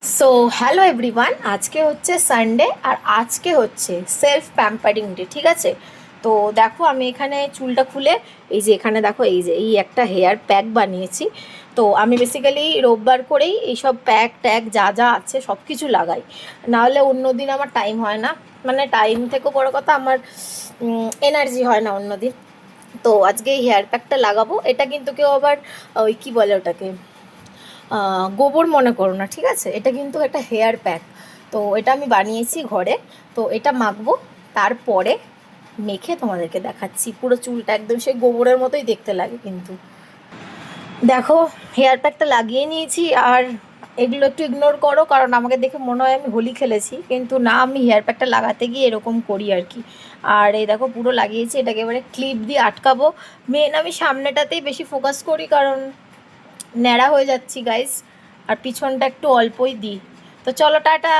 So hello everyone, আজকে হচ্ছে Sunday আর আজকে হচ্ছে সেলফ প্যাম্পারিং ডে। ঠিক আছে, তো দেখো আমি এখানে চুলটা খুলে এই যে এখানে দেখো এই যে এই একটা হেয়ার প্যাক বানিয়েছি। তো আমি বেসিক্যালি রোববার করেই এইসব প্যাক ট্যাক যা যা আছে সব কিছু লাগাই, নাহলে অন্য দিন আমার টাইম হয় না। মানে টাইম থেকেও বড় কথা, আমার এনার্জি হয় না অন্য দিন। তো আজকে এই হেয়ার প্যাকটা লাগাবো। এটা কিন্তু কেউ আবার ওই কী বলে ওটাকে গোবর মনে করো না, ঠিক আছে? এটা কিন্তু একটা হেয়ার প্যাক। তো এটা আমি বানিয়েছি ঘরে। তো এটা মাখবো, তারপরে মেখে তোমাদেরকে দেখাচ্ছি। পুরো চুলটা একদম সেই গোবরের মতোই দেখতে লাগে কিন্তু। দেখো, হেয়ার প্যাকটা লাগিয়ে নিয়েছি। আর এগুলো একটু ইগনোর করো, কারণ আমাকে দেখে মনে হয় আমি হোলি খেলেছি, কিন্তু না, আমি হেয়ার প্যাকটা লাগাতে গিয়ে এরকম করি আর কি। আর এই দেখো পুরো লাগিয়েছি। এটাকে এবারে ক্লিপ দিয়ে আটকাবো। মেন আমি সামনেটাতেই বেশি ফোকাস করি, কারণ ন্যাড়া হয়ে যাচ্ছি গাইস। আর পিছনটা একটু অল্পই দিই। তো চলো, টাটা।